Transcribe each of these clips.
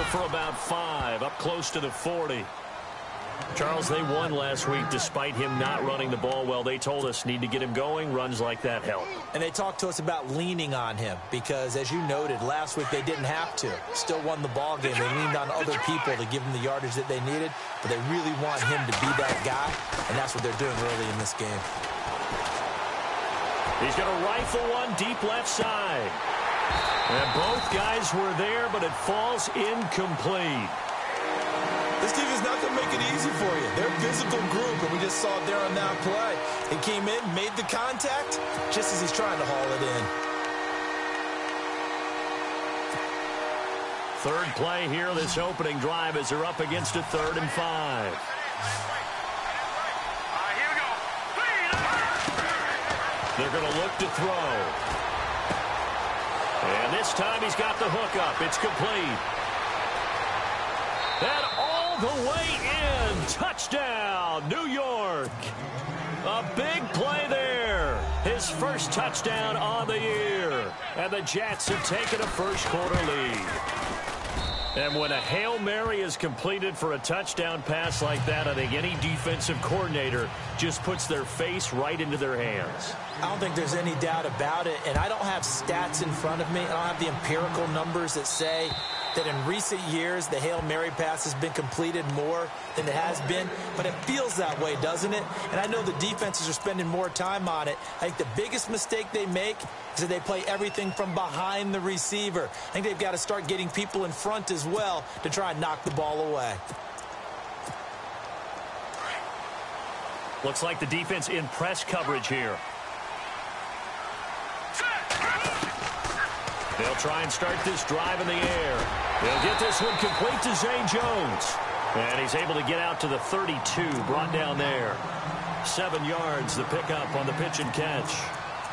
for about 5, up close to the 40. Charles, they won last week despite him not running the ball well. They told us need to get him going. Runs like that help. And they talked to us about leaning on him because, as you noted, last week they didn't have to. Still won the ball game. They leaned on other people to give them the yardage that they needed, but they really want him to be that guy, and that's what they're doing early in this game. He's going to rifle one deep left side. And both guys were there, but it falls incomplete. This team is not going to make it easy for you. They're a physical group, and we just saw it there on that play. He came in, made the contact, just as he's trying to haul it in. Third play here, this opening drive, as they're up against a 3rd and 5. They're going to look to throw. And this time he's got the hook up. It's complete. And all the way in. Touchdown, New York. A big play there. His first touchdown on the year. And the Jets have taken a first-quarter lead. And when a Hail Mary is completed for a touchdown pass like that, I think any defensive coordinator just puts their face right into their hands. I don't think there's any doubt about it, and I don't have stats in front of me. I don't have the empirical numbers that say that in recent years the Hail Mary pass has been completed more than it has been, but it feels that way, doesn't it? And I know the defenses are spending more time on it. I think the biggest mistake they make is that they play everything from behind the receiver. I think they've got to start getting people in front as well to try and knock the ball away. Looks like the defense in press coverage here. They'll try and start this drive in the air. They'll get this one complete to Zay Jones. And he's able to get out to the 32, brought down there. 7 yards, the pickup on the pitch and catch.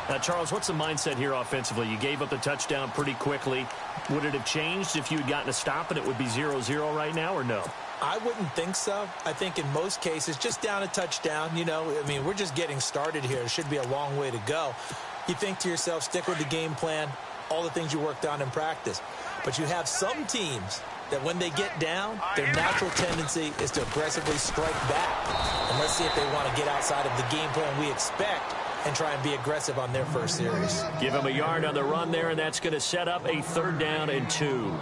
Now, Charles, what's the mindset here offensively? You gave up the touchdown pretty quickly. Would it have changed if you had gotten a stop and it would be 0-0 right now, or no? I wouldn't think so. I think in most cases, just down a touchdown, you know, I mean, we're just getting started here. It should be a long way to go. You think to yourself, stick with the game plan, all the things you worked on in practice. But you have some teams that when they get down, their natural tendency is to aggressively strike back. And let's see if they want to get outside of the game plan we expect and try and be aggressive on their first series. Give him a yard on the run there, and that's going to set up a 3rd down and 2.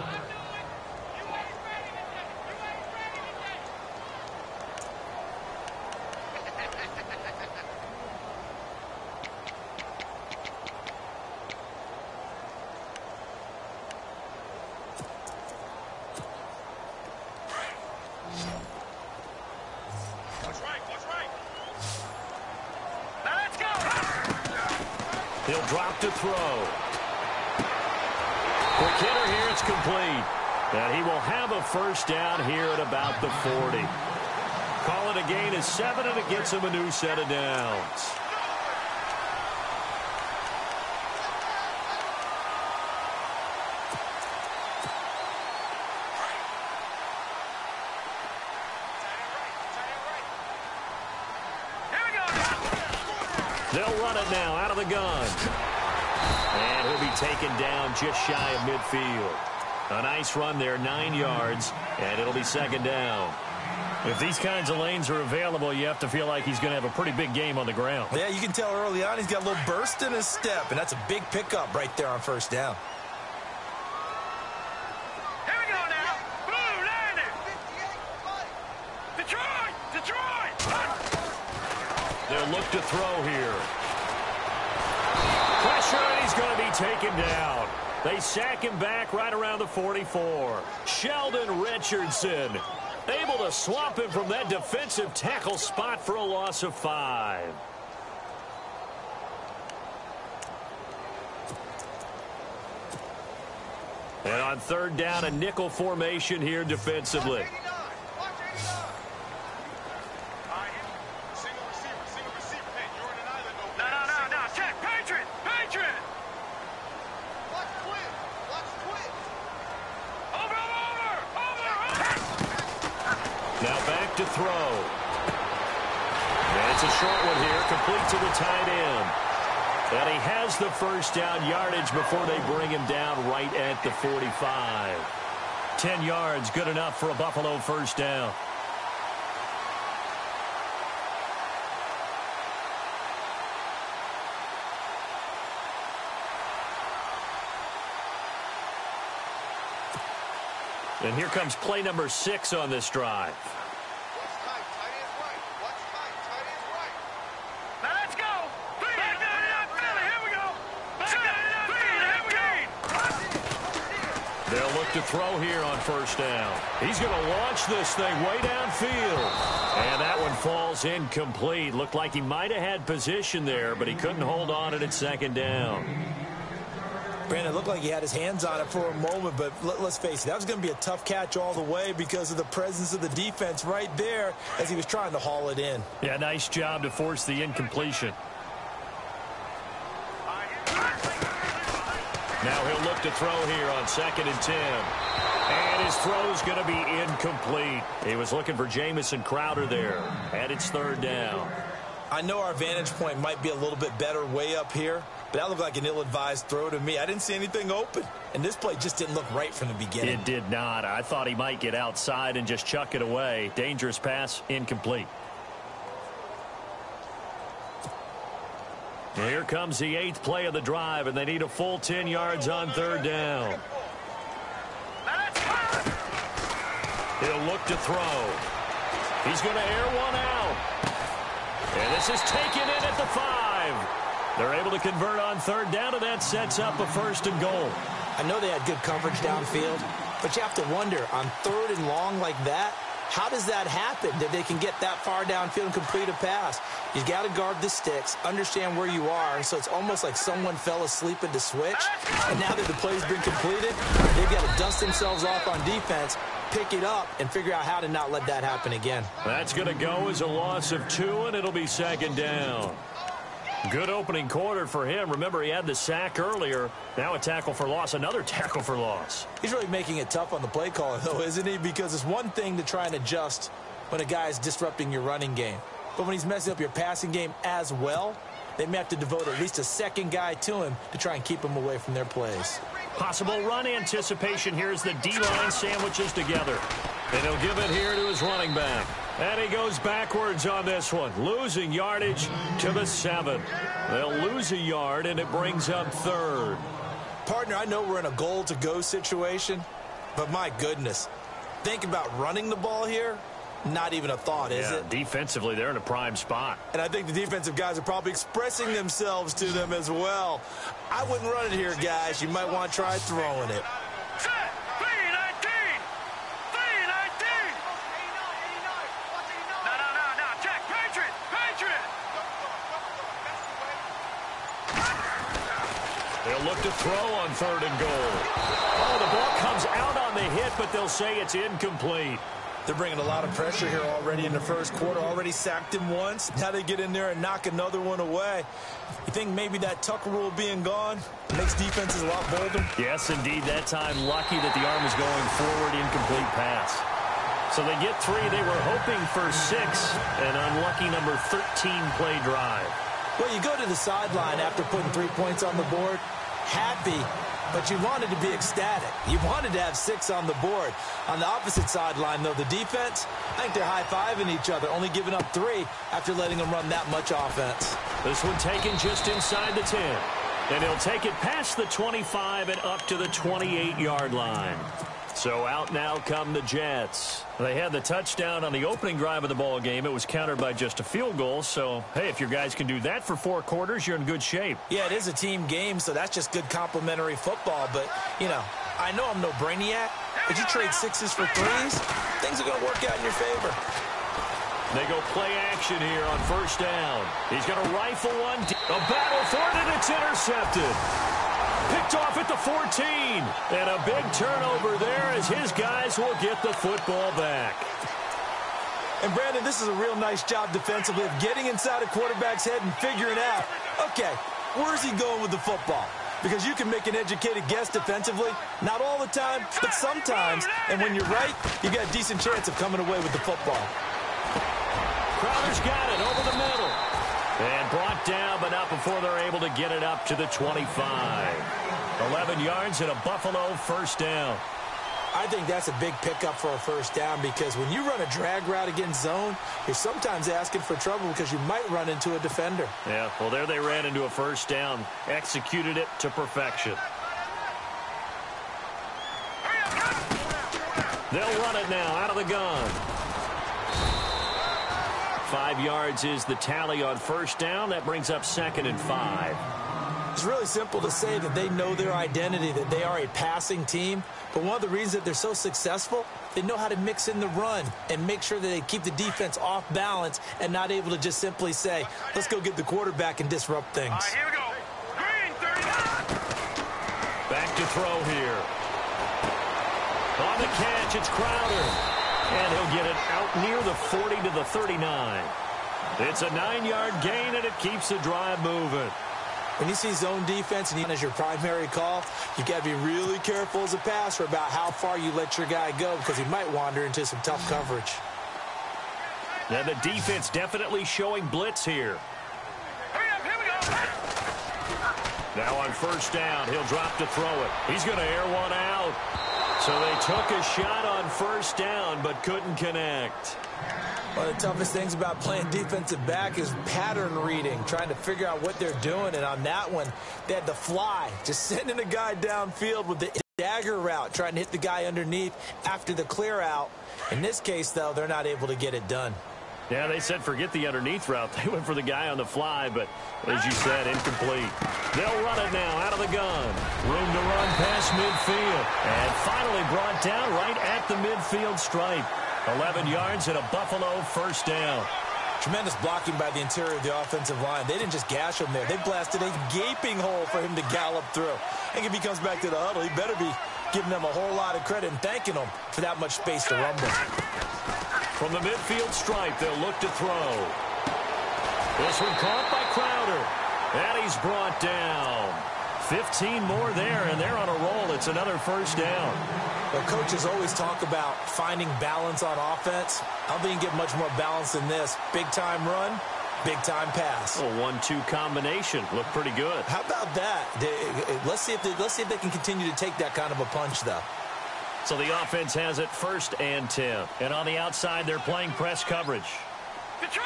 He'll drop to throw. Quick hitter here, it's complete. And he will have a first down here at about the 40. Call it a gain of 7, and it gets him a new set of downs. They'll run it now out of the gun. And he'll be taken down just shy of midfield. A nice run there, 9 yards, and it'll be 2nd down. If these kinds of lanes are available, you have to feel like he's going to have a pretty big game on the ground. Yeah, you can tell early on he's got a little burst in his step, and that's a big pickup right there on 1st down. Here we go now. Blue landing. Detroit! They'll look to throw here. Pressure, and he's going to be taken down. They sack him back right around the 44. Sheldon Richardson able to swamp him from that defensive tackle spot for a loss of 5. And on 3rd down, a nickel formation here defensively. Now back to throw. And it's a short one here, complete to the tight end. And he has the first down yardage before they bring him down right at the 45. 10 yards, good enough for a Buffalo first down. And here comes play number 6 on this drive. Now let's go. Back down in Philly. Here we go. They'll look to throw here on first down. He's going to launch this thing way downfield. And that one falls incomplete. Looked like he might have had position there, but he couldn't hold on at second down. Brandon, it looked like he had his hands on it for a moment, but let's face it, that was going to be a tough catch all the way because of the presence of the defense right there as he was trying to haul it in. Yeah, nice job to force the incompletion. Now he'll look to throw here on 2nd and 10. And his throw's going to be incomplete. He was looking for Jamison Crowder there. And it's 3rd down. I know our vantage point might be a little bit better way up here, but that looked like an ill-advised throw to me. I didn't see anything open, and this play just didn't look right from the beginning. It did not. I thought he might get outside and just chuck it away. Dangerous pass, incomplete. Here comes the 8th play of the drive, and they need a full 10 yards on 3rd down. He'll look to throw. He's going to air one out. And this is taken in at the 5. They're able to convert on 3rd down, and that sets up a 1st and goal. I know they had good coverage downfield, but you have to wonder, on 3rd and long like that, how does that happen that they can get that far downfield and complete a pass? You've got to guard the sticks, understand where you are, and so it's almost like someone fell asleep at the switch, and now that the play's been completed, they've got to dust themselves off on defense, pick it up, and figure out how to not let that happen again. That's going to go as a loss of 2, and it'll be 2nd down. Good opening quarter for him. Remember, he had the sack earlier. Now a tackle for loss, another tackle for loss. He's really making it tough on the play caller, though, isn't he? Because it's one thing to try and adjust when a guy is disrupting your running game. But when he's messing up your passing game as well, they may have to devote at least a second guy to him to try and keep him away from their plays. Possible run anticipation here as the D-line sandwiches together. And he'll give it here to his running back. And he goes backwards on this one, losing yardage to the 7. They'll lose a yard, and it brings up 3rd. Partner, I know we're in a goal-to-go situation, but my goodness, think about running the ball here. Not even a thought, is it? Defensively, they're in a prime spot. And I think the defensive guys are probably expressing themselves to them as well. I wouldn't run it here, guys. You might want to try throwing it. They'll look to throw on 3rd and goal. Oh, the ball comes out on the hit, but they'll say it's incomplete. They're bringing a lot of pressure here already in the first quarter. Already sacked him once. Now they get in there and knock another one away. You think maybe that Tucker rule being gone makes defenses a lot bolder? Yes, indeed. That time, lucky that the arm was going forward, incomplete pass. So they get 3. They were hoping for 6. An unlucky number 13 play drive. Well, you go to the sideline after putting 3 points on the board, happy, but you wanted to be ecstatic. You wanted to have 6 on the board. On the opposite sideline, though, the defense, I think they're high-fiving each other, only giving up 3 after letting them run that much offense. This one taken just inside the 10. And he'll take it past the 25 and up to the 28-yard line. So out now come the Jets. They had the touchdown on the opening drive of the ball game. It was countered by just a field goal. So, hey, if your guys can do that for 4 quarters, you're in good shape. Yeah, it is a team game, so that's just good complimentary football. But, you know, I know I'm no brainiac, but you trade 6s for 3s, things are going to work out in your favor. They go play action here on first down. He's going to rifle one. A battle for it, and it's intercepted. Picked off at the 14. And a big turnover there as his guys will get the football back. And, Brandon, this is a real nice job defensively of getting inside a quarterback's head and figuring out, okay, where's he going with the football? Because you can make an educated guess defensively, not all the time, but sometimes. And when you're right, you got a decent chance of coming away with the football. Crowder's got it over the middle. And brought down, but not before they're able to get it up to the 25. 11 yards and a Buffalo first down. I think that's a big pickup for a first down because when you run a drag route against zone, you're sometimes asking for trouble because you might run into a defender. Yeah, well, there they ran into a first down, executed it to perfection. They'll run it now out of the gun. 5 yards is the tally on first down. That brings up 2nd and 5. It's really simple to say that they know their identity, that they are a passing team. But one of the reasons that they're so successful, they know how to mix in the run and make sure that they keep the defense off balance and not able to just simply say, let's go get the quarterback and disrupt things. All right, here we go. Green, 39. Back to throw here. On the catch, it's Crowder. And he'll get it out near the 40 to the 39. It's a 9-yard gain, and it keeps the drive moving. When you see zone defense and as your primary call, you've got to be really careful as a passer about how far you let your guy go because he might wander into some tough coverage. And the defense definitely showing blitz here. Hurry up, here we go. Now on first down, he'll drop to throw it. He's going to air one out. So they took a shot on first down but couldn't connect. One of the toughest things about playing defensive back is pattern reading, trying to figure out what they're doing. And on that one, they had the fly, just sending a guy downfield with the dagger route, trying to hit the guy underneath after the clear out. In this case, though, they're not able to get it done. Yeah, they said forget the underneath route. They went for the guy on the fly, but as you said, incomplete. They'll run it now out of the gun. Room to run past midfield. And finally brought down right at the midfield stripe. 11 yards and a Buffalo first down. Tremendous blocking by the interior of the offensive line. They didn't just gash him there. They blasted a gaping hole for him to gallop through. I think if he comes back to the huddle, he better be giving them a whole lot of credit and thanking them for that much space to rumble. From the midfield stripe, they'll look to throw. This one caught by Crowder. And he's brought down. 15 more there, and they're on a roll. It's another first down. Well, coaches always talk about finding balance on offense. I don't think you can get much more balance than this. Big-time run, big-time pass. A 1-2 combination. Looked pretty good. How about that? Let's see if they can continue to take that kind of a punch, though. So the offense has it 1st and 10. And on the outside, they're playing press coverage. Detroit!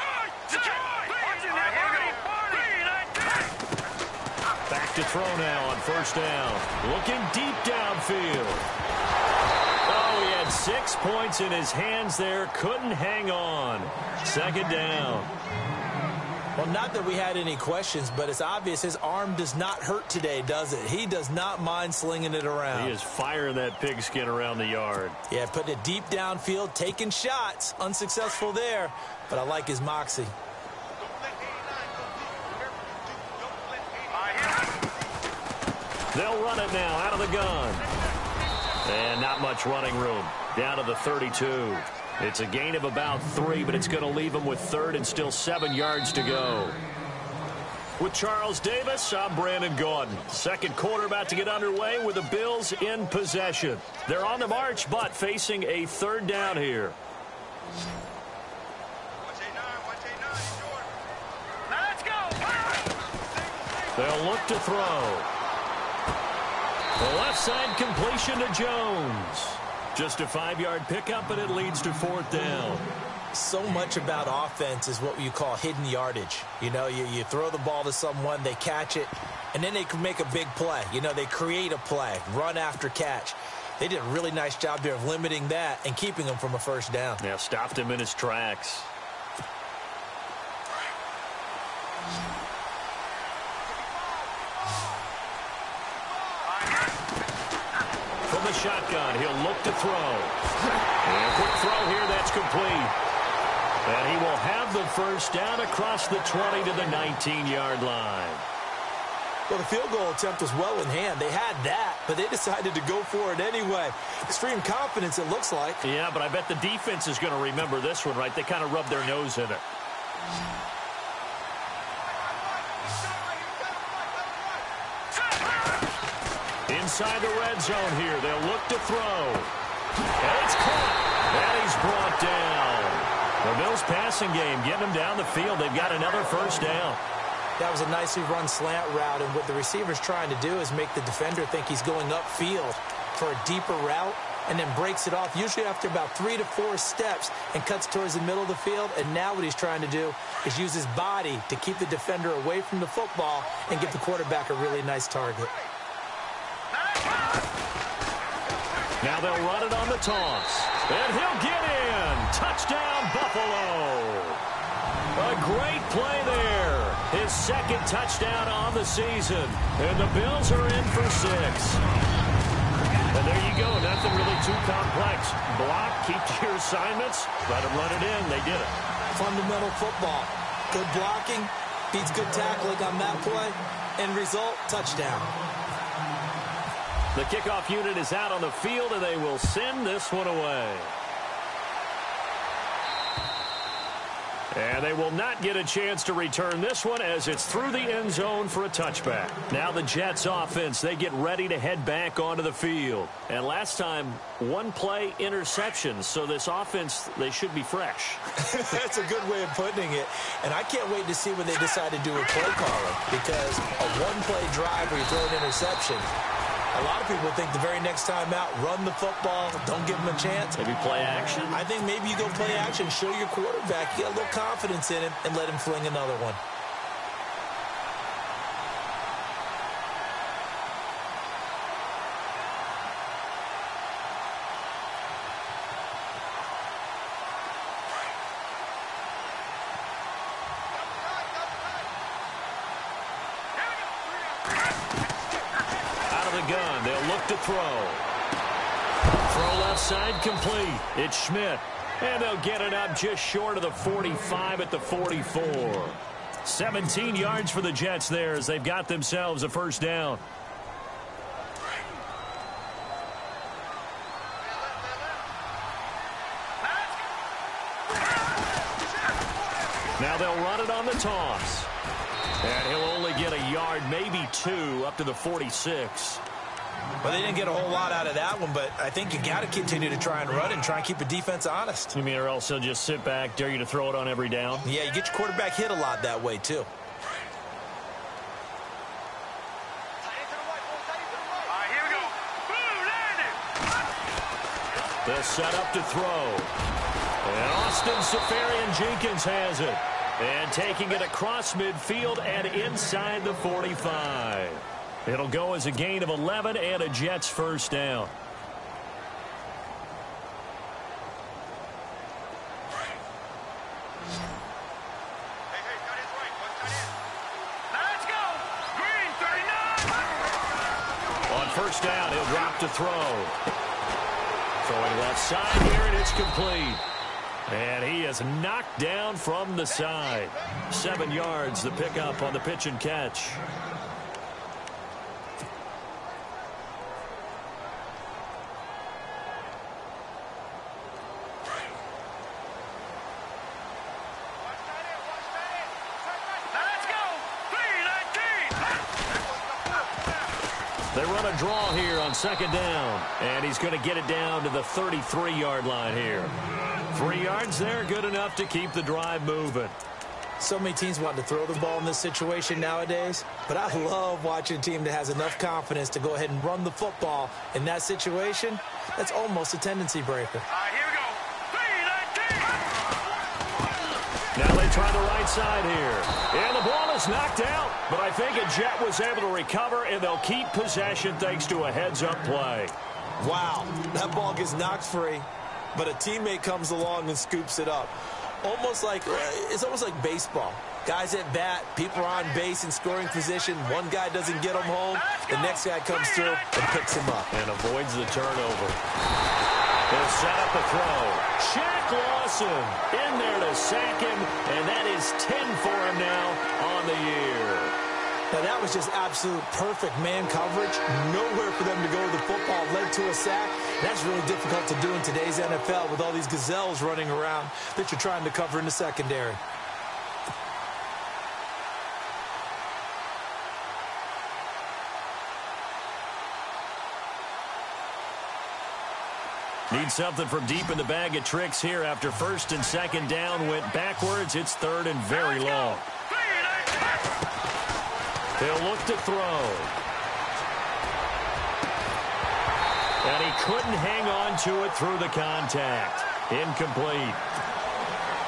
Detroit! Watching that, here we go. Back to throw now on first down. Looking deep downfield. Oh, he had 6 points in his hands there. Couldn't hang on. 2nd down. Well, not that we had any questions, but it's obvious his arm does not hurt today, does it? He does not mind slinging it around. He is firing that pigskin around the yard. Yeah, putting it deep downfield, taking shots. Unsuccessful there, but I like his moxie. They'll run it now out of the gun. And not much running room. Down to the 32. It's a gain of about 3, but it's going to leave them with 3rd and still 7 yards to go. With Charles Davis, I'm Brandon Gaudin. Second quarter about to get underway with the Bills in possession. They're on the march, but facing a 3rd down here. Let's go. They'll look to throw. The left side completion to Jones. Just a 5-yard pickup, and it leads to 4th down. So much about offense is what you call hidden yardage. You know, you throw the ball to someone, they catch it, and then they can make a big play. You know, they create a play, run after catch. They did a really nice job there of limiting that and keeping him from a first down. Yeah, stopped him in his tracks. From the shotgun, he'll look to throw. And a quick throw here, that's complete. And he will have the first down across the 20 to the 19-yard line. Well, the field goal attempt was well in hand. They had that, but they decided to go for it anyway. Extreme confidence, it looks like. Yeah, but I bet the defense is going to remember this one, right? They kind of rubbed their nose in it. Inside the red zone here. They'll look to throw. And it's caught. And he's brought down. The Bills passing game getting them down the field. They've got another first down. That was a nicely run slant route, and what the receiver's trying to do is make the defender think he's going upfield for a deeper route. and then breaks it off, usually after about 3 to 4 steps, and cuts towards the middle of the field. And now what he's trying to do is use his body to keep the defender away from the football and give the quarterback a really nice target. Now they'll run it on the toss. And he'll get in. Touchdown, Buffalo. A great play there. His second touchdown on the season. And the Bills are in for 6. And there you go. Nothing really too complex. Block, keep to your assignments, let them run it in. They did it. Fundamental football. Good blocking, beats good tackling on that play. End result, touchdown. The kickoff unit is out on the field, and they will send this one away. And they will not get a chance to return this one as it's through the end zone for a touchback. Now the Jets offense, they get ready to head back onto the field. And last time, one play interception. So this offense, they should be fresh. That's a good way of putting it. And I can't wait to see what they decide to do with play calling. Because a one-play drive where you throw an interception, a lot of people think the very next time out, run the football, don't give them a chance. Maybe play action. I think maybe you go play action, show your quarterback, get a little confidence in him, and let him fling another one. Gun. They'll look to throw. Throw left side complete. It's Schmidt. And they'll get it up just short of the 45 at the 44. 17 yards for the Jets there as they've got themselves a first down. Now they'll run it on the toss. And he'll only get a yard, maybe 2, up to the 46. Well, they didn't get a whole lot out of that one, but I think you got to continue to try and run and try and keep the defense honest. You mean or else they'll just sit back, dare you to throw it on every down? Yeah, you get your quarterback hit a lot that way, too. Here we go. Boom, landed. They'll set up to throw. And Austin Safarian-Jenkins has it. And taking it across midfield and inside the 45. It'll go as a gain of 11 and a Jets first down. Let's go. Green 39. On first down, he'll drop to throw. Throwing left side here, and it's complete. And he is knocked down from the side. 7 yards, the pickup on the pitch and catch. Let's go. 3-19. They run a draw here on second down. And he's going to get it down to the 33-yard line here. 3 yards there, good enough to keep the drive moving. So many teams want to throw the ball in this situation nowadays, but I love watching a team that has enough confidence to go ahead and run the football. In that situation, that's almost a tendency breaker. Here we go. 3-19. Now they try the right side here. And the ball is knocked out, but I think a Jet was able to recover, and they'll keep possession thanks to a heads-up play. Wow, that ball gets knocked free, but a teammate comes along and scoops it up. It's almost like baseball. Guys at bat, people are on base in scoring position. One guy doesn't get him home. The next guy comes through and picks him up. And avoids the turnover. They'll set up a throw. Shaq Lawson in there to sack him, and that is 10 for him now on the year. Now, that was just absolute perfect man coverage. Nowhere for them to go with the football. Led to a sack. That's really difficult to do in today's NFL with all these gazelles running around that you're trying to cover in the secondary. Need something from deep in the bag of tricks here after first and second down went backwards. It's third and very long. They'll look to throw. And he couldn't hang on to it through the contact. Incomplete.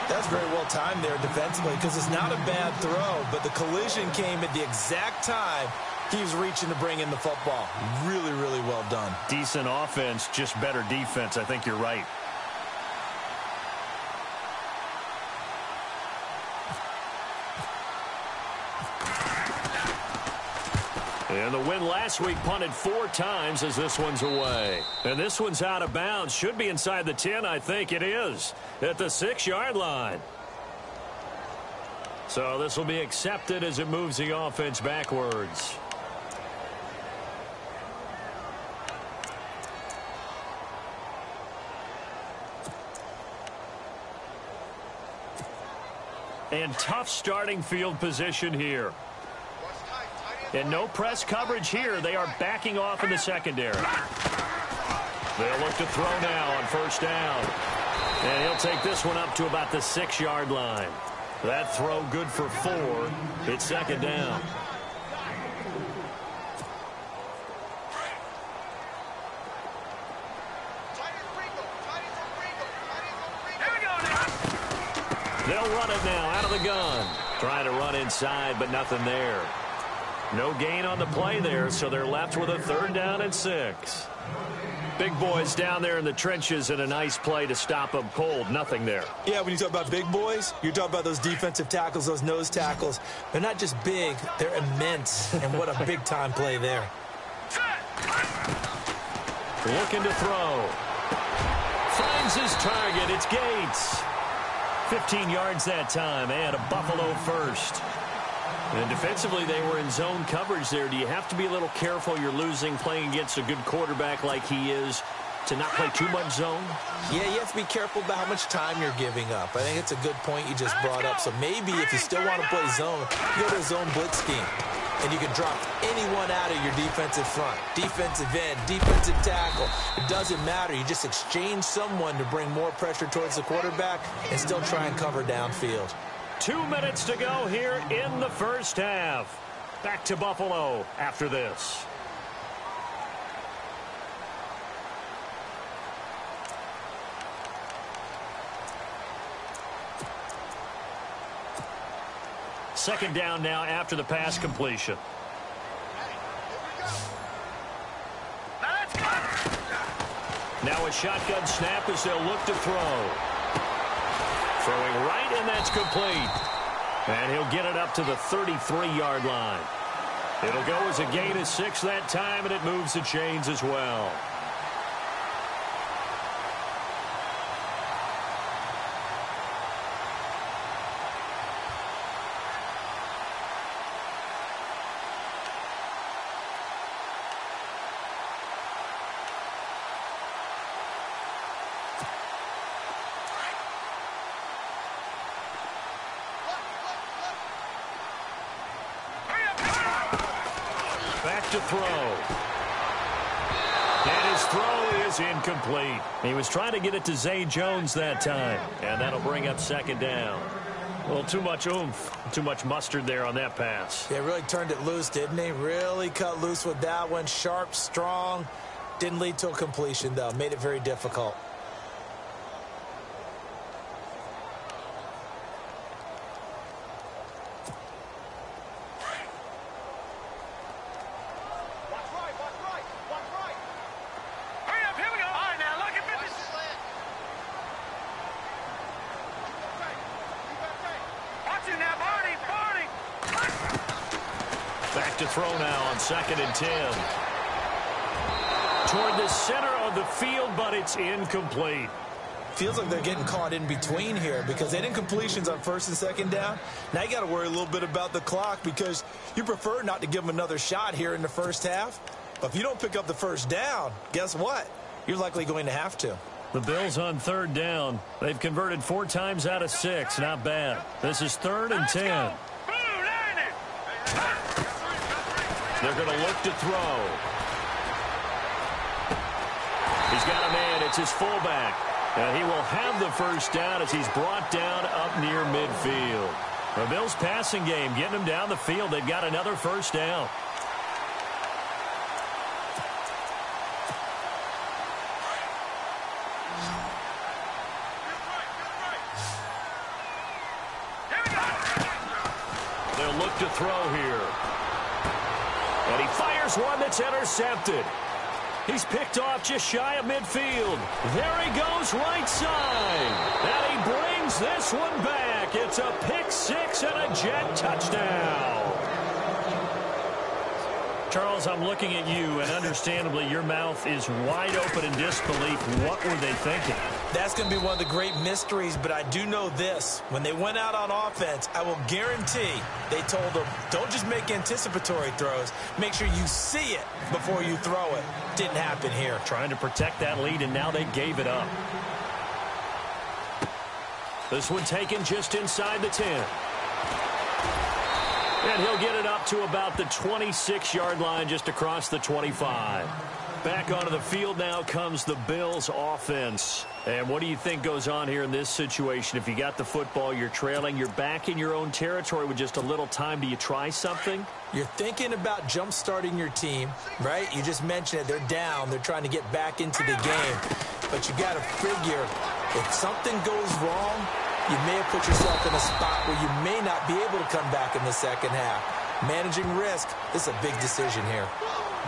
That's very well timed there defensively because it's not a bad throw, but the collision came at the exact time he was reaching to bring in the football. Really, really well done. Decent offense, just better defense. I think you're right. And the win last week punted 4 times as this one's away. And this one's out of bounds. Should be inside the 10, I think it is. At the 6-yard line. So this will be accepted as it moves the offense backwards. And tough starting field position here. And no press coverage here. They are backing off in the secondary. They'll look to throw now on first down. And he'll take this one up to about the 6-yard line. That throw good for 4. It's second down. They'll run it now out of the gun. Trying to run inside, but nothing there. No gain on the play there, so they're left with a 3rd down and 6. Big boys down there in the trenches and a nice play to stop them cold. Nothing there. Yeah, when you talk about big boys, you're talking about those defensive tackles, those nose tackles. They're not just big, they're immense. And what a big-time play there. Looking to throw. Finds his target. It's Gates. 15 yards that time, and a Buffalo first. And defensively, they were in zone coverage there. Do you have to be a little careful? You're losing playing against a good quarterback like he is to not play too much zone? Yeah, you have to be careful about how much time you're giving up. I think it's a good point you just brought up. So maybe if you still want to play zone, you go to a zone blitz scheme. And you can drop anyone out of your defensive front. Defensive end, defensive tackle. It doesn't matter. You just exchange someone to bring more pressure towards the quarterback and still try and cover downfield. 2 minutes to go here in the first half. Back to Buffalo after this. Second down now after the pass completion. Now a shotgun snap as they'll look to throw. Throwing right, and that's complete. And he'll get it up to the 33-yard line. It'll go as a gain of 6 that time, and it moves the chains as well. To throw. And his throw is incomplete. He was trying to get it to Zay Jones that time. And that'll bring up second down. A little too much oomph, too much mustard there on that pass. Yeah, really turned it loose, didn't he? Really cut loose with that one. Sharp, strong. Didn't lead to a completion, though. Made it very difficult. To throw now on 2nd and 10. Toward the center of the field, but it's incomplete. Feels like they're getting caught in between here because they didn't completions on 1st and 2nd down. Now you got to worry a little bit about the clock because you prefer not to give them another shot here in the first half. But if you don't pick up the first down, guess what? You're likely going to have to. The Bills on 3rd down. They've converted 4 times out of 6. Not bad. This is 3rd and 10. They're going to look to throw. He's got a man. It's his fullback. And he will have the first down as he's brought down up near midfield. The Bills passing game getting them down the field. They've got another first down. to throw here. And he fires one that's intercepted. He's picked off just shy of midfield. There he goes right side. And he brings this one back. It's a pick six and a Jet touchdown. Charles, I'm looking at you, and understandably, your mouth is wide open in disbelief. What were they thinking? That's going to be one of the great mysteries, but I do know this. When they went out on offense, I will guarantee they told them, don't just make anticipatory throws. Make sure you see it before you throw it. Didn't happen here. Trying to protect that lead, and now they gave it up. This one taken just inside the 10. And he'll get it up to about the 26-yard line, just across the 25. Back onto the field now comes the Bills offense. And what do you think goes on here in this situation? If you got the football, you're trailing, you're back in your own territory with just a little time. Do you try something? You're thinking about jump-starting your team, right? You just mentioned it. They're down. They're trying to get back into the game. But you got to figure, if something goes wrong, you may have put yourself in a spot where you may not be able to come back in the second half. Managing risk is a big decision here.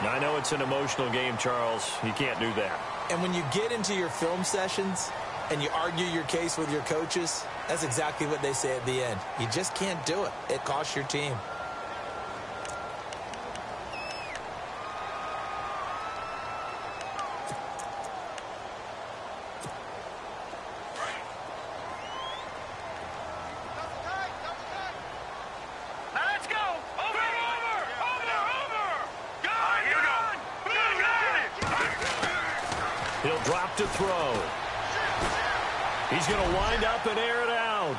I know it's an emotional game, Charles. You can't do that. And when you get into your film sessions and you argue your case with your coaches, that's exactly what they say at the end. You just can't do it. It costs your team. He'll drop to throw. He's going to wind up and air it out.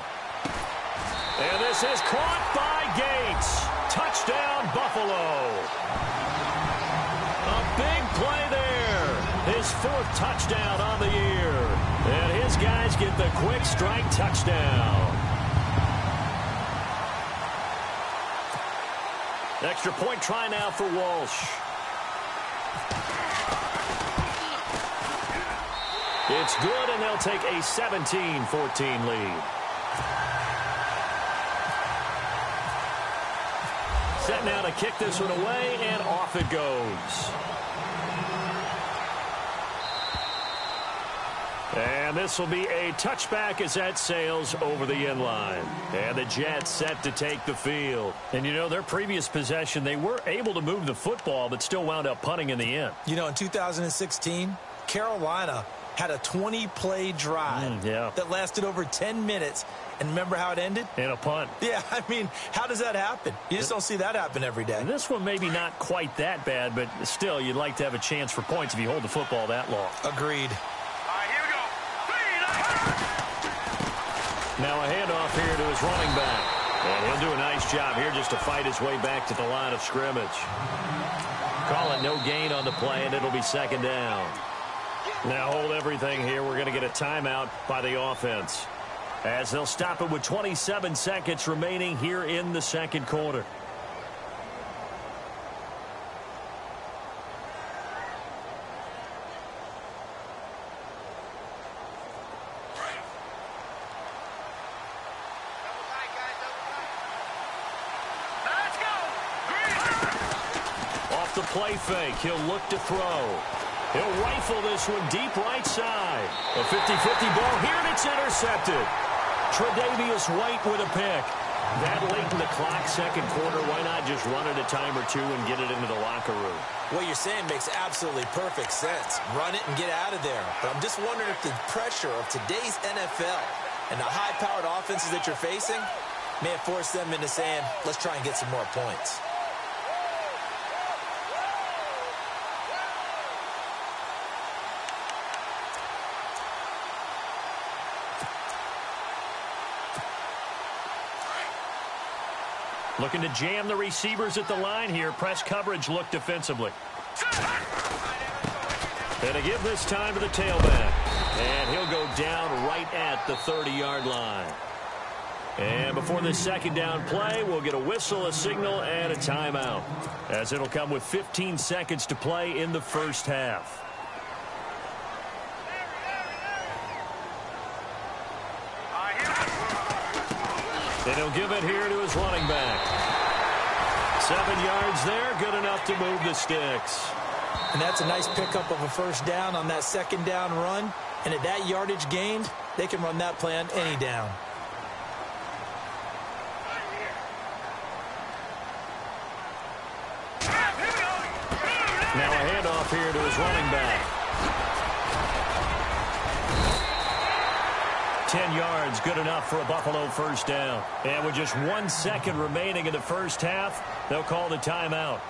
And this is caught by Gates. Touchdown, Buffalo. A big play there. His fourth touchdown on the year. And his guys get the quick strike touchdown. Extra point try now for Walsh. It's good, and they'll take a 17-14 lead. Set now to kick this one away, and off it goes. And this will be a touchback as that sails over the end line. And the Jets set to take the field. And, you know, their previous possession, they were able to move the football, but still wound up punting in the end. You know, in 2016, Carolina had a 20-play drive that lasted over 10 minutes. And remember how it ended? In a punt. Yeah, I mean, how does that happen? You just don't see that happen every day. And this one maybe not quite that bad, but still, you'd like to have a chance for points if you hold the football that long. Agreed. All right, here we go. Now a handoff here to his running back. And he'll do a nice job here just to fight his way back to the line of scrimmage. Call it no gain on the play, and it'll be second down. Now hold everything here. We're going to get a timeout by the offense, as they'll stop it with 27 seconds remaining here in the second quarter. Let's go. Off the play fake, he'll look to throw. He'll rifle this one deep right side. A 50-50 ball here, and it's intercepted. Tre'Davious White with a pick. That late in the clock, second quarter, why not just run it a time or two and get it into the locker room? What you're saying makes absolutely perfect sense. Run it and get out of there. But I'm just wondering if the pressure of today's NFL and the high-powered offenses that you're facing may have forced them into saying, let's try and get some more points. Looking to jam the receivers at the line here. Press coverage look defensively. And to give this time to the tailback. And he'll go down right at the 30-yard line. And before this second down play, we'll get a whistle, a signal, and a timeout, as it'll come with 15 seconds to play in the first half. And he'll give it here to his running back. 7 yards there, good enough to move the sticks. And that's a nice pickup of a first down on that second down run. And at that yardage gained, they can run that play on any down. Now a handoff here to his running back. 10 yards, good enough for a Buffalo first down. And with just 1 second remaining in the first half, they'll call the timeout.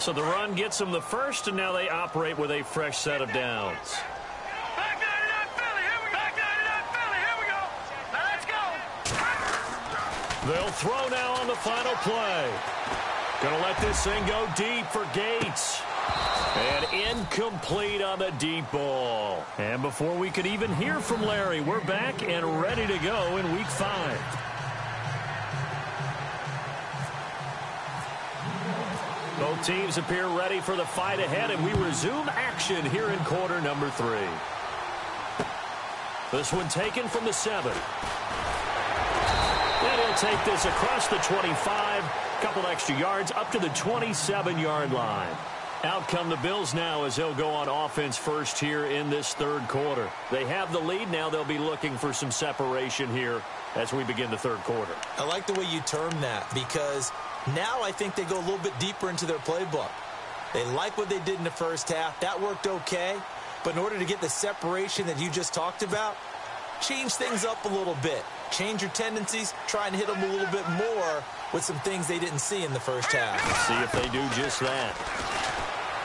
So the run gets them the first, and now they operate with a fresh set of downs. Back 99 Philly, here we go. Back 99 Philly, here we go. Now let's go. They'll throw now on the final play. Gonna let this thing go deep for Gates. And incomplete on the deep ball. And before we could even hear from Larry, we're back and ready to go in Week 5. Both teams appear ready for the fight ahead, and we resume action here in quarter number 3. This one taken from the 7. And he'll take this across the 25, couple extra yards up to the 27-yard line. Out come the Bills now as they'll go on offense first here in this third quarter. They have the lead. Now they'll be looking for some separation here as we begin the third quarter. I like the way you term that because now I think they go a little bit deeper into their playbook. They like what they did in the first half. That worked okay. But in order to get the separation that you just talked about, change things up a little bit. Change your tendencies. Try and hit them a little bit more with some things they didn't see in the first half. See if they do just that.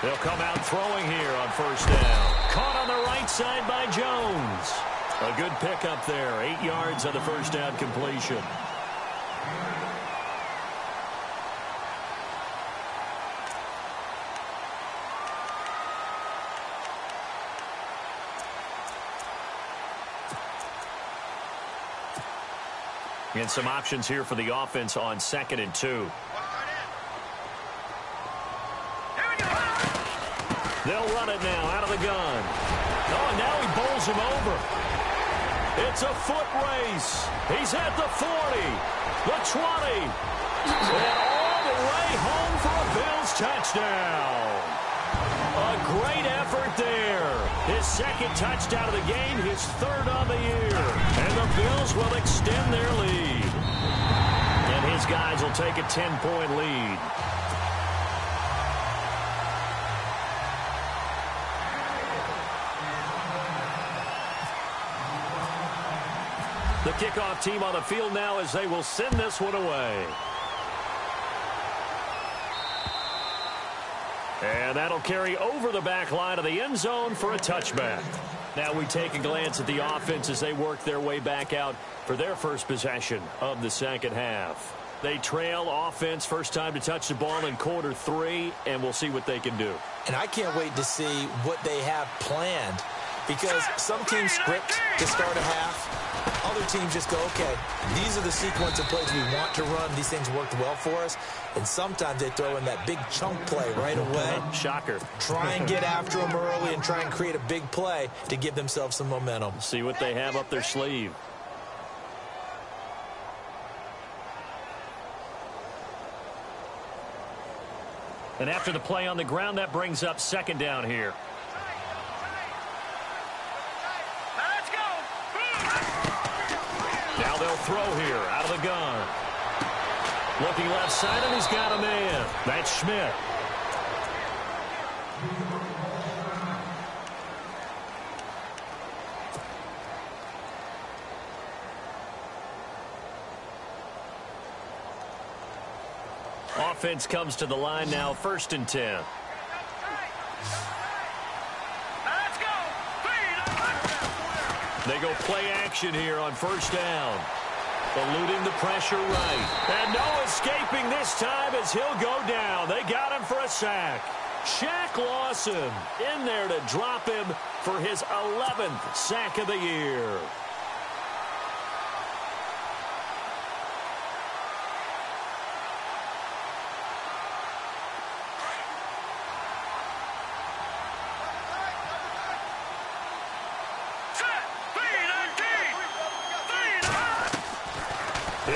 They'll come out throwing here on first down. Caught on the right side by Jones. A good pickup there. 8 yards on the first down completion. And some options here for the offense on 2nd and 2. They'll run it now out of the gun. Oh, and now he bowls him over. It's a foot race. He's at the 40, the 20, and all the way home for a Bills touchdown. A great effort there. His second touchdown of the game, his third on the year. And the Bills will extend their lead. And his guys will take a 10-point lead. The kickoff team on the field now as they will send this one away. And that'll carry over the back line of the end zone for a touchback. Now we take a glance at the offense as they work their way back out for their first possession of the second half. They trail offense, first time to touch the ball in quarter 3, and we'll see what they can do. And I can't wait to see what they have planned because some teams script to start a half. Other teams just go, okay, these are the sequence of plays we want to run. These things worked well for us. And sometimes they throw in that big chunk play right away. Shocker. Try and get after them early and try and create a big play to give themselves some momentum. See what they have up their sleeve. And after the play on the ground, that brings up second down here. Now they'll throw here out of the gun. Looking left side, and he's got a man. That's Schmidt. Offense comes to the line now, 1st and 10. They go play action here on first down. Eluding the pressure right. And no escaping this time as he'll go down. They got him for a sack. Shaq Lawson in there to drop him for his 11th sack of the year.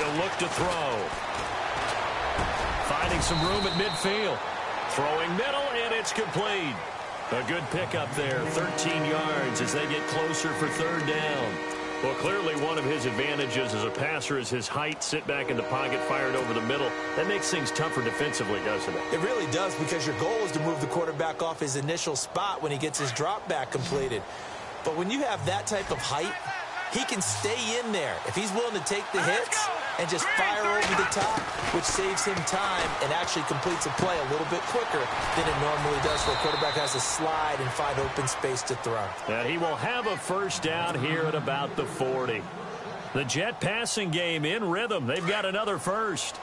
He'll look to throw. Finding some room at midfield. Throwing middle, and it's complete. A good pickup there, 13 yards as they get closer for third down. Well, clearly one of his advantages as a passer is his height. Sit back in the pocket, fired over the middle. That makes things tougher defensively, doesn't it? It really does, because your goal is to move the quarterback off his initial spot when he gets his drop back completed. But when you have that type of height, he can stay in there if he's willing to take the hits and just fire over the top, which saves him time and actually completes a play a little bit quicker than it normally does, where a quarterback has to slide and find open space to throw. And he will have a first down here at about the 40. The Jet passing game in rhythm. They've got another first.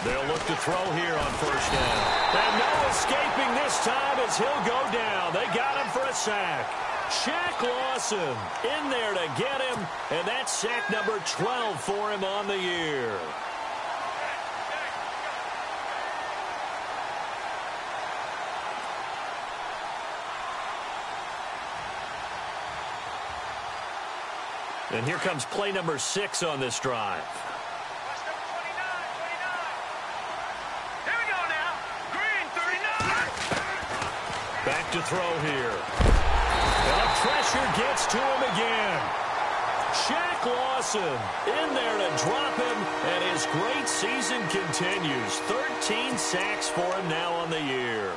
They'll look to throw here on first down. And no escaping this time as he'll go down. They got him for a sack. Shaq Lawson in there to get him, and that's sack number 12 for him on the year. And here comes play number 6 on this drive. Back to throw here. And the pressure gets to him again. Shaq Lawson in there to drop him, and his great season continues. 13 sacks for him now on the year.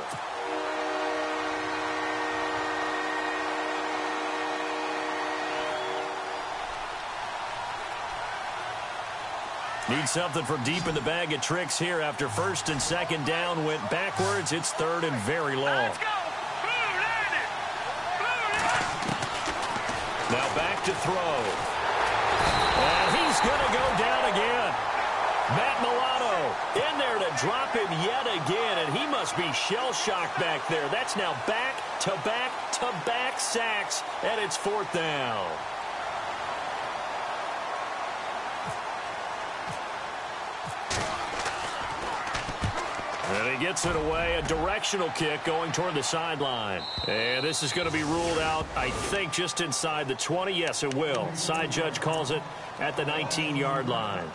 Need something from deep in the bag of tricks here after first and second down went backwards. It's third and very long. Now back to throw. And he's going to go down again. Matt Milano in there to drop him yet again, and he must be shell-shocked back there. That's now back-to-back-to-back sacks, and it's fourth down. And he gets it away, a directional kick going toward the sideline. And this is going to be ruled out, I think, just inside the 20. Yes, it will. Side judge calls it at the 19-yard line.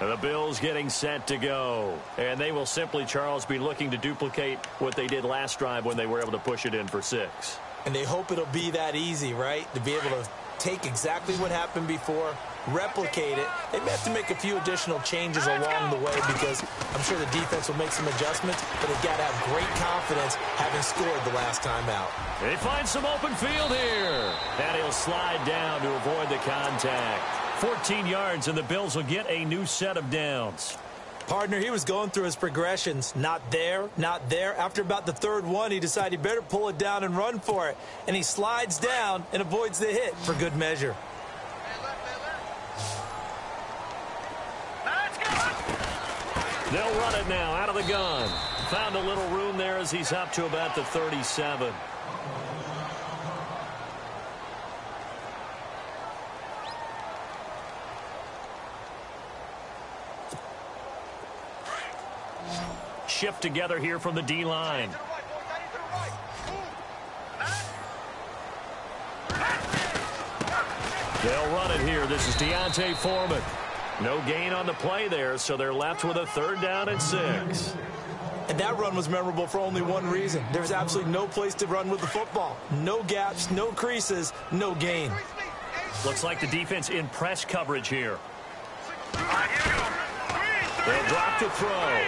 And the Bills getting set to go. And they will simply, Charles, be looking to duplicate what they did last drive when they were able to push it in for 6. And they hope it'll be that easy, right? To be able to take exactly what happened before, replicate it. They may have to make a few additional changes along the way, because I'm sure the defense will make some adjustments, but they've got to have great confidence having scored the last time out. They find some open field here. And he'll slide down to avoid the contact. 14 yards, and the Bills will get a new set of downs. Partner, he was going through his progressions. Not there, not there. After about the third one, he decided he better pull it down and run for it. And he slides down and avoids the hit for good measure. They'll run it now out of the gun. Found a little room there as he's up to about the 37. Shift together here from the D-line. They'll run it here. This is Deontay Foreman. No gain on the play there, so they're left with a third down and 6. And that run was memorable for only one reason. There's absolutely no place to run with the football. No gaps, no creases, no gain. Looks like the defense in press coverage here. They'll drop to throw.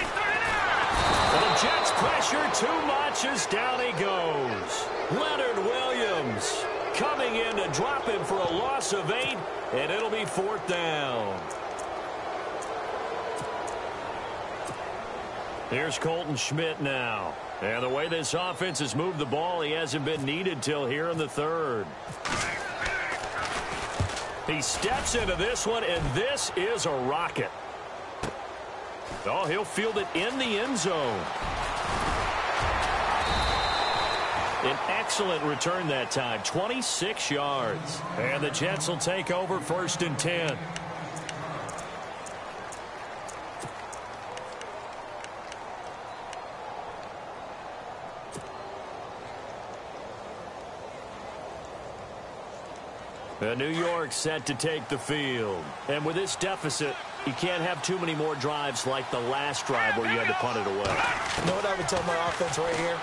And the Jets pressure too much as down he goes. Leonard Williams coming in to drop him for a loss of 8, and it'll be fourth down. Here's Colton Schmidt now. And the way this offense has moved the ball, he hasn't been needed till here in the third. He steps into this one, and this is a rocket. Oh, he'll field it in the end zone. An excellent return that time, 26 yards. And the Jets will take over first and 10. New York set to take the field. And with this deficit, you can't have too many more drives like the last drive where you had to punt it away. You know what I would tell my offense right here?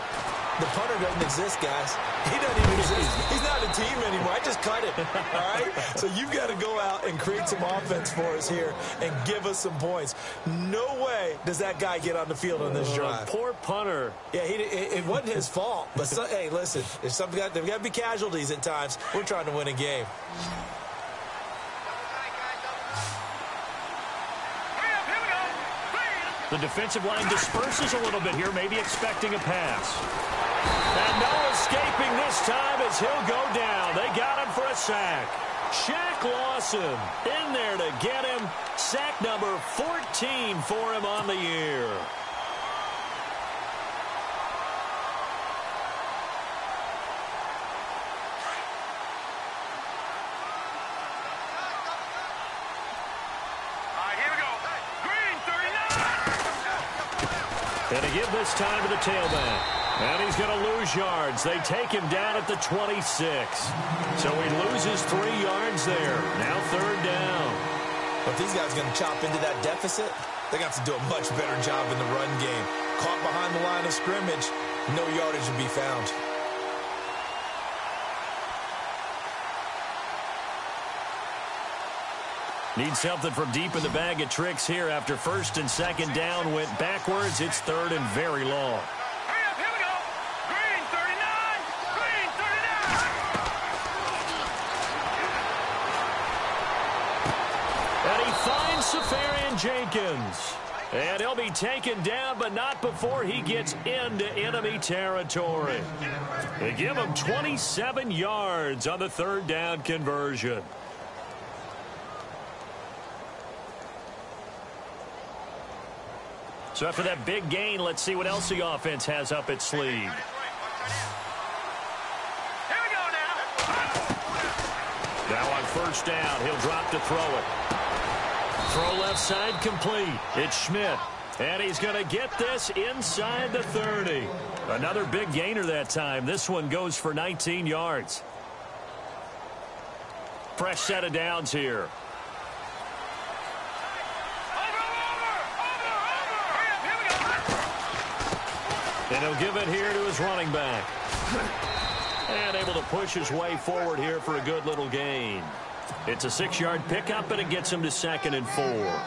The punter doesn't exist, guys. He doesn't even exist. He's not a team anymore. I just cut it, all right? So you've got to go out and create some offense for us here and give us some points. No way does that guy get on the field on this drive. Poor punter. Yeah, it wasn't his fault. But, hey, listen, there's got to be casualties at times. We're trying to win a game. The defensive line disperses a little bit here, maybe expecting a pass. And no escaping this time as he'll go down. They got him for a sack. Shaq Lawson in there to get him. Sack number 14 for him on the year. And to give this time to the tailback. And he's going to lose yards. They take him down at the 26. So he loses 3 yards there. Now third down. But if these guys are going to chop into that deficit, they're going to have to do a much better job in the run game. Caught behind the line of scrimmage, no yardage will be found. Need something from deep in the bag of tricks here after first and second down went backwards. It's third and very long. Hurry up, here we go. Green 39. Green 39. And he finds Safarian Jenkins. And he'll be taken down, but not before he gets into enemy territory. They give him 27 yards on the third down conversion. So after that big gain, let's see what else the offense has up its sleeve. Here we go now. Now on first down, he'll drop to throw it. Throw left side complete. It's Schmidt. And he's going to get this inside the 30. Another big gainer that time. This one goes for 19 yards. Fresh set of downs here. And he'll give it here to his running back. And able to push his way forward here for a good little gain. It's a 6-yard pickup, and it gets him to 2nd and 4.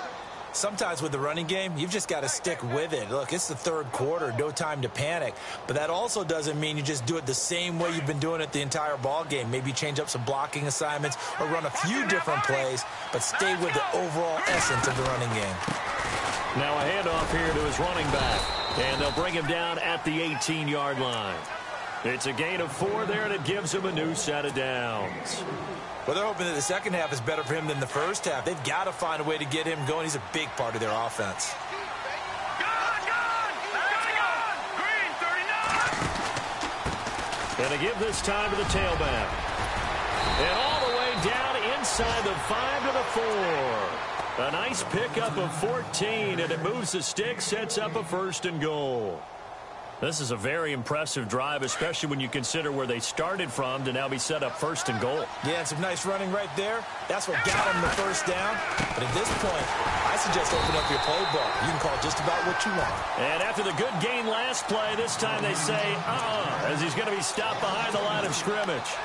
Sometimes with the running game, you've just got to stick with it. Look, it's the third quarter, no time to panic. But that also doesn't mean you just do it the same way you've been doing it the entire ball game. Maybe change up some blocking assignments or run a few different plays, but stay with the overall essence of the running game. Now a handoff here to his running back. And they'll bring him down at the 18-yard line. It's a gain of 4 there, and it gives him a new set of downs. Well, they're hoping that the second half is better for him than the first half. They've got to find a way to get him going. He's a big part of their offense. Green 39. And to give this time to the tailback. And all the way down inside the 5 to the 4. A nice pickup of 14, and it moves the stick, sets up a 1st and goal. This is a very impressive drive, especially when you consider where they started from to now be set up 1st and goal. Yeah, and some nice running right there. That's what got them the first down. But at this point, I suggest open up your playbook. You can call just about what you want. And after the good gain last play, this time they say, as he's going to be stopped behind the line of scrimmage.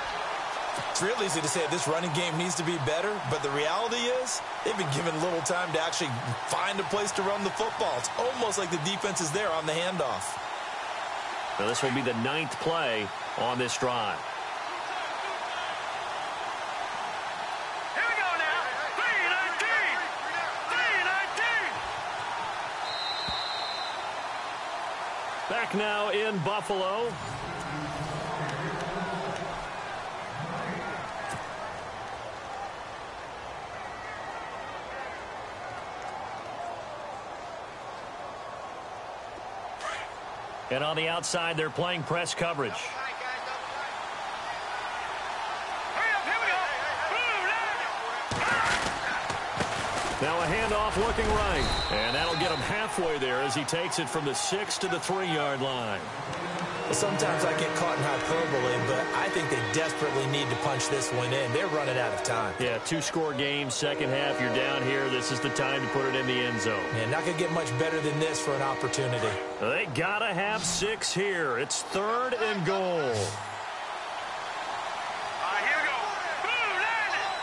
It's real easy to say this running game needs to be better, but the reality is they've been given little time to actually find a place to run the football. It's almost like the defense is there on the handoff. Now this will be the 9th play on this drive. Here we go now. 319. 319. Back now in Buffalo. And on the outside, they're playing press coverage. Hurry up, here we go. Now a handoff looking right. And that'll get him halfway there as he takes it from the 6 to the 3-yard line. Well, sometimes I get caught in hyperbole, but I think they desperately need to punch this one in. They're running out of time. Yeah, two-score game, second half, you're down here. This is the time to put it in the end zone. Yeah, not going to get much better than this for an opportunity. They got to have 6 here. It's 3rd and goal. Here we go. Boom, landed.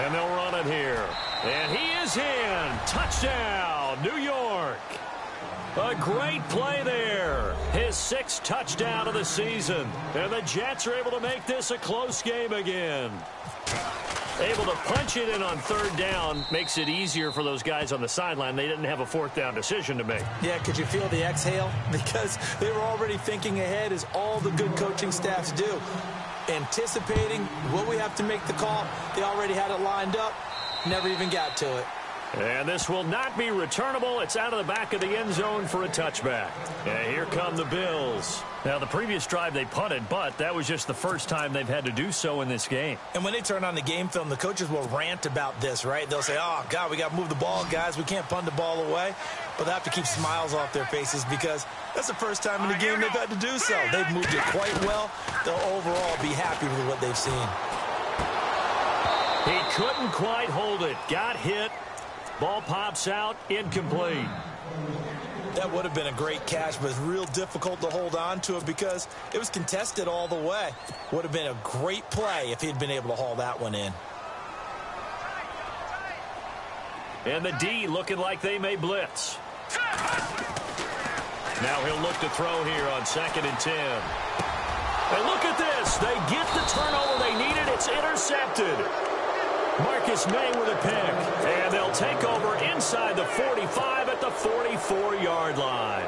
And they'll run it here. And he is in. Touchdown, New York. A great play there. His 6th touchdown of the season. And the Jets are able to make this a close game again. Able to punch it in on 3rd down makes it easier for those guys on the sideline. They didn't have a 4th down decision to make. Yeah, could you feel the exhale? Because they were already thinking ahead, as all the good coaching staffs do. Anticipating, will we have to make the call? They already had it lined up. Never even got to it. And this will not be returnable. It's out of the back of the end zone for a touchback. And here come the Bills. Now, the previous drive they punted, but that was just the first time they've had to do so in this game. And when they turn on the game film, the coaches will rant about this, right? They'll say, oh, God, we got to move the ball, guys. We can't punt the ball away. But they have to keep smiles off their faces because that's the first time in the game they've had to do so. They've moved it quite well. They'll overall be happy with what they've seen. He couldn't quite hold it. Got hit. Ball pops out, incomplete. That would have been a great catch, but it's real difficult to hold on to it because it was contested all the way. Would have been a great play if he'd been able to haul that one in. And the D looking like they may blitz. Now he'll look to throw here on 2nd and 10. And look at this. They get the turnover they needed. It's intercepted. Marcus May with a pick. And they'll take over inside the 45 at the 44-yard line.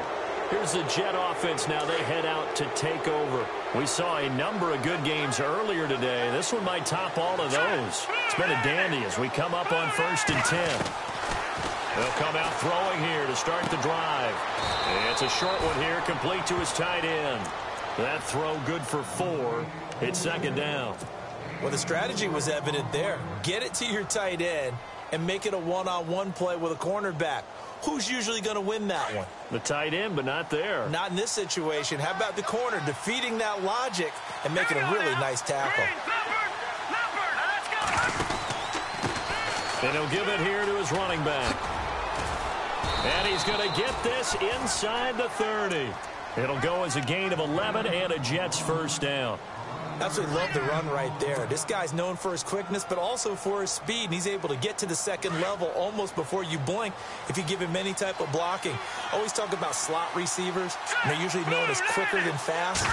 Here's the Jet offense now. They head out to take over. We saw a number of good games earlier today. This one might top all of those. It's been a dandy as we come up on 1st and 10. They'll come out throwing here to start the drive. It's a short one here, complete to his tight end. That throw good for 4. It's 2nd down. Well, the strategy was evident there. Get it to your tight end and make it a one-on-one play with a cornerback. Who's usually going to win that one? The tight end, but not there. Not in this situation. How about the corner defeating that logic and making a really nice tackle? And he'll give it here to his running back. And he's going to get this inside the 30. It'll go as a gain of 11 and a Jets 1st down. Absolutely love the run right there. This guy's known for his quickness, but also for his speed. And he's able to get to the 2nd level almost before you blink if you give him any type of blocking. Always talk about slot receivers. And they're usually known as quicker than fast.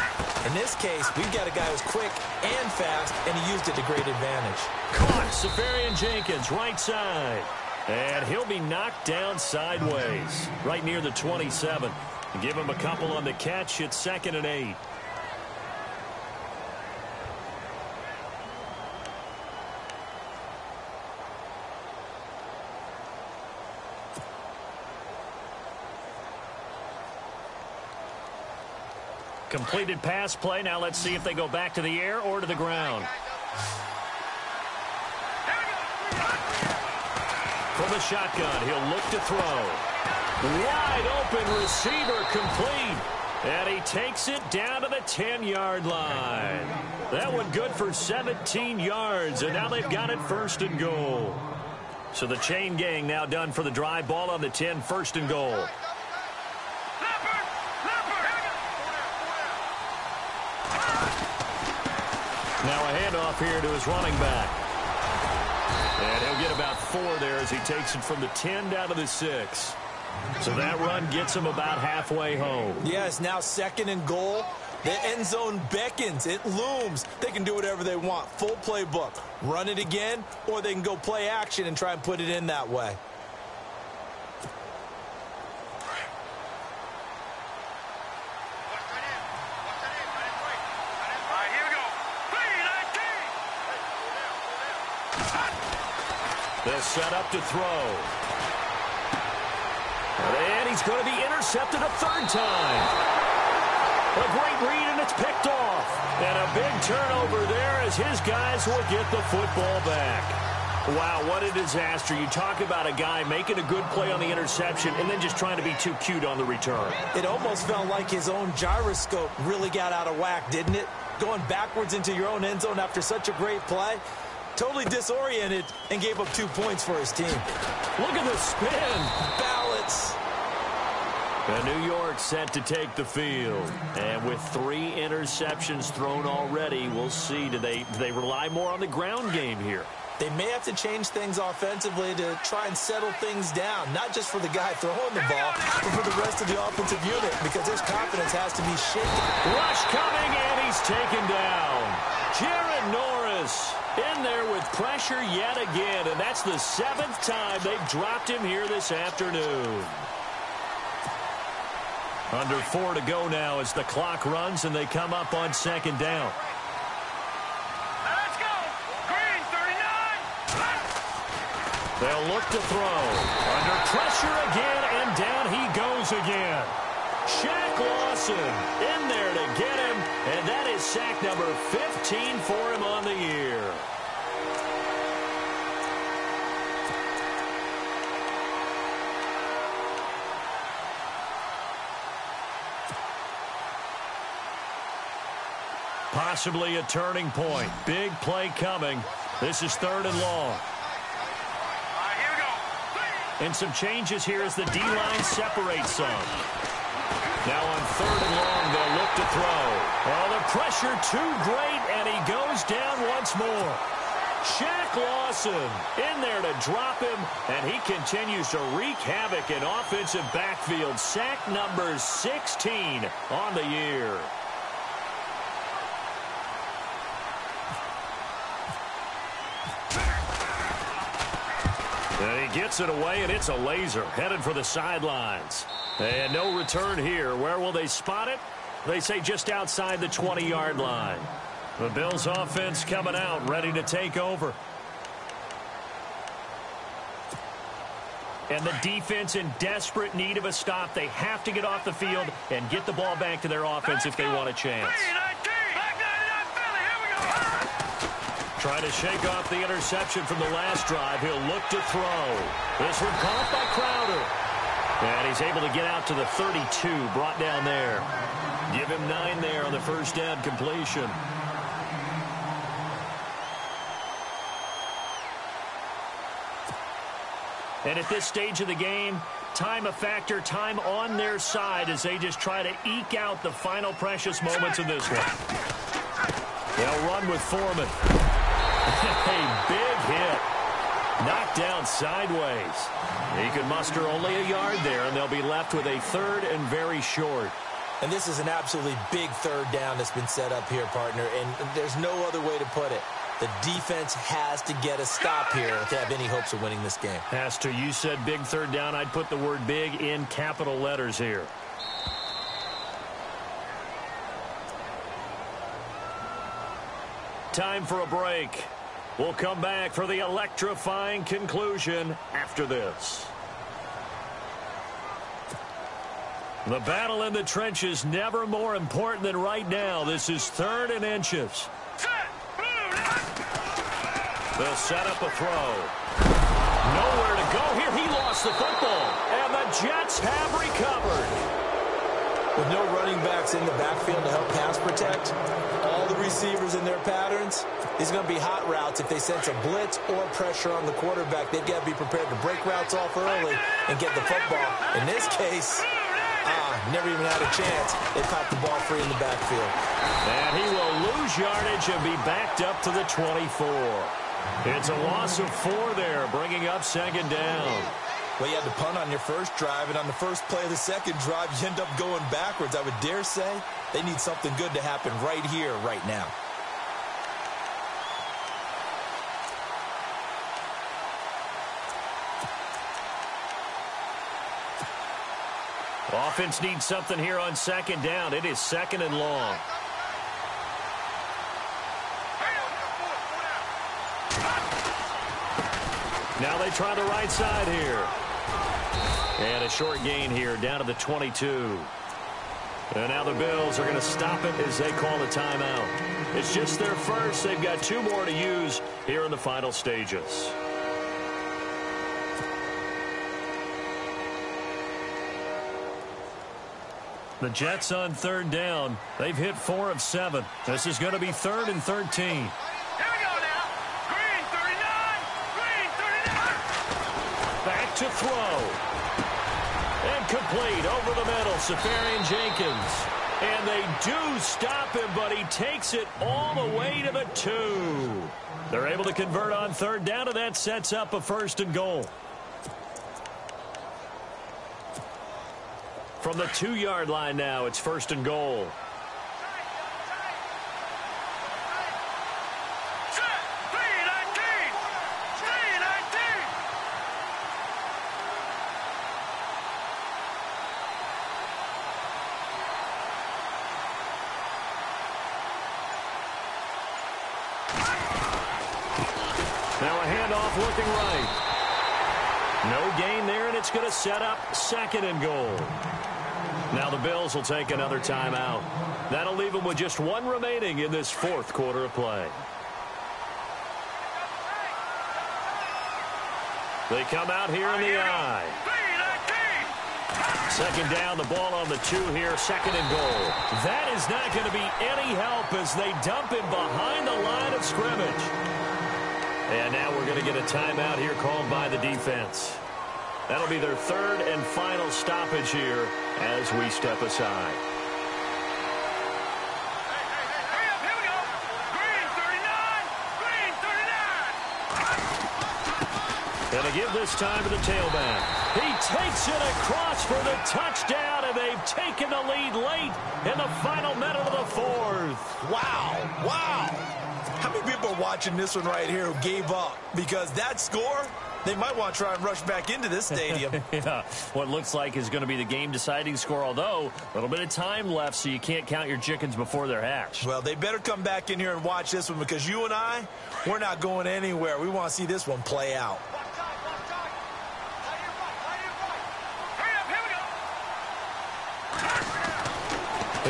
In this case, we've got a guy who's quick and fast, and he used it to great advantage. Caught. Safarian Jenkins, right side. And he'll be knocked down sideways, right near the 27. Give him a couple on the catch. It's 2nd and 8. Completed pass play. Now let's see if they go back to the air or to the ground. From the shotgun, he'll look to throw. Wide open receiver, complete. And he takes it down to the 10-yard line. That one good for 17 yards, and now they've got it 1st and goal. So the chain gang now done for the drive. Ball on the 10, 1st and goal. Now a handoff here to his running back. And he'll get about 4 there as he takes it from the 10 down to the 6. So that run gets him about halfway home. Yes, now 2nd and goal. The end zone beckons. It looms. They can do whatever they want. Full playbook. Run it again, or they can go play action and try and put it in that way. They'll set up to throw. And he's going to be intercepted a 3rd time. A great read, and it's picked off. And a big turnover there as his guys will get the football back. Wow, what a disaster. You talk about a guy making a good play on the interception and then just trying to be too cute on the return. It almost felt like his own gyroscope really got out of whack, didn't it? Going backwards into your own end zone after such a great play. Totally disoriented and gave up 2 points for his team. Look at the spin. Balance. And New York set to take the field. And with 3 interceptions thrown already, we'll see. Do they rely more on the ground game here? They may have to change things offensively to try and settle things down, not just for the guy throwing the ball, but for the rest of the offensive unit, because his confidence has to be shaken. Rush coming, and he's taken down. Jared Norris in there with pressure yet again, and that's the 7th time they've dropped him here this afternoon. Under 4 to go now as the clock runs, and they come up on 2nd down. They'll look to throw. Under pressure again, and down he goes again. Shaq Lawson in there to get him, and that is sack number 15 for him on the year. Possibly a turning point. Big play coming. This is 3rd and long. And some changes here as the D-line separates some. Now on 3rd and long, they'll look to throw. Oh, the pressure too great, and he goes down once more. Shaq Lawson in there to drop him, and he continues to wreak havoc in offensive backfield. Sack number 16 on the year. And he gets it away, and it's a laser headed for the sidelines. And no return here. Where will they spot it? They say just outside the 20-yard line. The Bills offense coming out, ready to take over. And the defense in desperate need of a stop. They have to get off the field and get the ball back to their offense if they want a chance. Trying to shake off the interception from the last drive. He'll look to throw. This one caught by Crowder. And he's able to get out to the 32, brought down there. Give him 9 there on the first down completion. And at this stage of the game, time a factor, time on their side as they just try to eke out the final precious moments of this one. They'll run with Foreman. A big hit. Knocked down sideways. He could muster only a yard there, and they'll be left with a 3rd and very short. And this is an absolutely big 3rd down that's been set up here, partner, and there's no other way to put it. The defense has to get a stop here if they have any hopes of winning this game. Has to. You said big 3rd down. I'd put the word big in capital letters here. Time for a break. We'll come back for the electrifying conclusion after this. The battle in the trenches never more important than right now. This is 3rd and inches. They'll set up a throw. Nowhere to go here. He lost the football. And the Jets have recovered. With no running backs in the backfield to help pass protect, all the receivers in their patterns, these are going to be hot routes if they sense a blitz or pressure on the quarterback. They've got to be prepared to break routes off early and get the football. In this case, never even had a chance. They caught the ball free in the backfield. And he will lose yardage and be backed up to the 24. It's a loss of 4 there, bringing up 2nd down. Well, you had to punt on your first drive, and on the first play of the second drive, you end up going backwards. I would dare say they need something good to happen right here, right now. Offense needs something here on 2nd down. It is 2nd and long. Now they try the right side here. And a short gain here down to the 22. And now the Bills are going to stop it as they call the timeout. It's just their first. They've got 2 more to use here in the final stages. The Jets on third down. They've hit 4 of 7. This is going to be 3rd and 13. Here we go now. Green 39. Green 39. Back to throw. And complete over the middle. Safarian Jenkins. And they do stop him, but he takes it all the way to the 2. They're able to convert on third down, and that sets up a 1st and goal. From the 2-yard line now, it's 1st and goal. Set. 319. 319. Now a handoff looking right. No gain there, and it's going to set up 2nd and goal. Now the Bills will take another timeout. That'll leave them with just 1 remaining in this 4th quarter of play. They come out here in the I. 2nd down, the ball on the 2 here, 2nd and goal. That is not going to be any help as they dump him behind the line of scrimmage. And now we're going to get a timeout here called by the defense. That'll be their 3rd and final stoppage here as we step aside. Hurry up, here we go. Green 39. Green 39. Going to give this time to the tailback. He takes it across for the touchdown, and they've taken the lead late in the final minute of the 4th. Wow. Wow. How many people are watching this one right here who gave up? Because that score, they might want to try and rush back into this stadium. Yeah, what looks like is going to be the game-deciding score, although a little bit of time left, so you can't count your chickens before they're hatched. Well, they better come back in here and watch this one because you and I, we're not going anywhere. We want to see this one play out. Hurry up, here we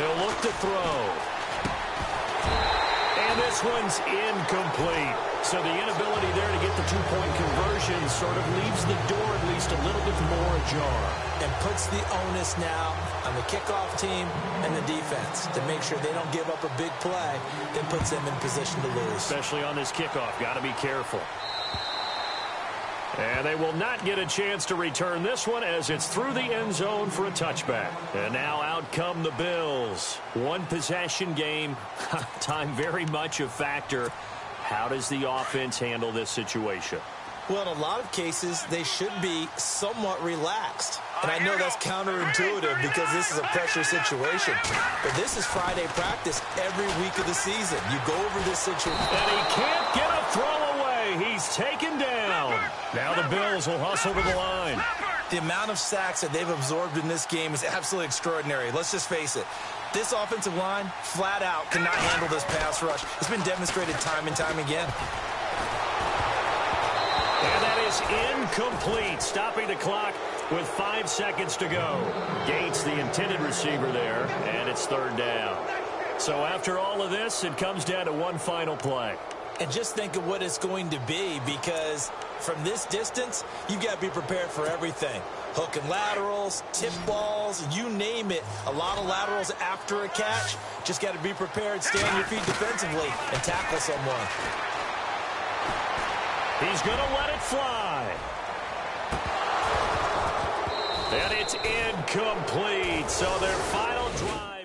go. He'll look to throw. And this one's incomplete. So the inability there to get the 2-point conversion sort of leaves the door at least a little bit more ajar. And puts the onus now on the kickoff team and the defense to make sure they don't give up a big play that puts them in position to lose. Especially on this kickoff. Got to be careful. And they will not get a chance to return this one as it's through the end zone for a touchback. And now out come the Bills. 1 possession game. Time very much a factor. How does the offense handle this situation? Well, in a lot of cases, they should be somewhat relaxed. And I know that's counterintuitive because this is a pressure situation. But this is Friday practice every week of the season. You go over this situation. And he can't get a throw away. He's taken down. Now the Bills will hustle to the line. The amount of sacks that they've absorbed in this game is absolutely extraordinary. Let's just face it. This offensive line, flat out, cannot handle this pass rush. It's been demonstrated time and time again. And that is incomplete. Stopping the clock with 5 seconds to go. Gates, the intended receiver there, and it's 3rd down. So after all of this, it comes down to one final play. And just think of what it's going to be, because from this distance, you've got to be prepared for everything. Hook and laterals, tip balls, you name it. A lot of laterals after a catch. Just got to be prepared, stay on your feet defensively, and tackle someone. He's going to let it fly. And it's incomplete. So their final drive.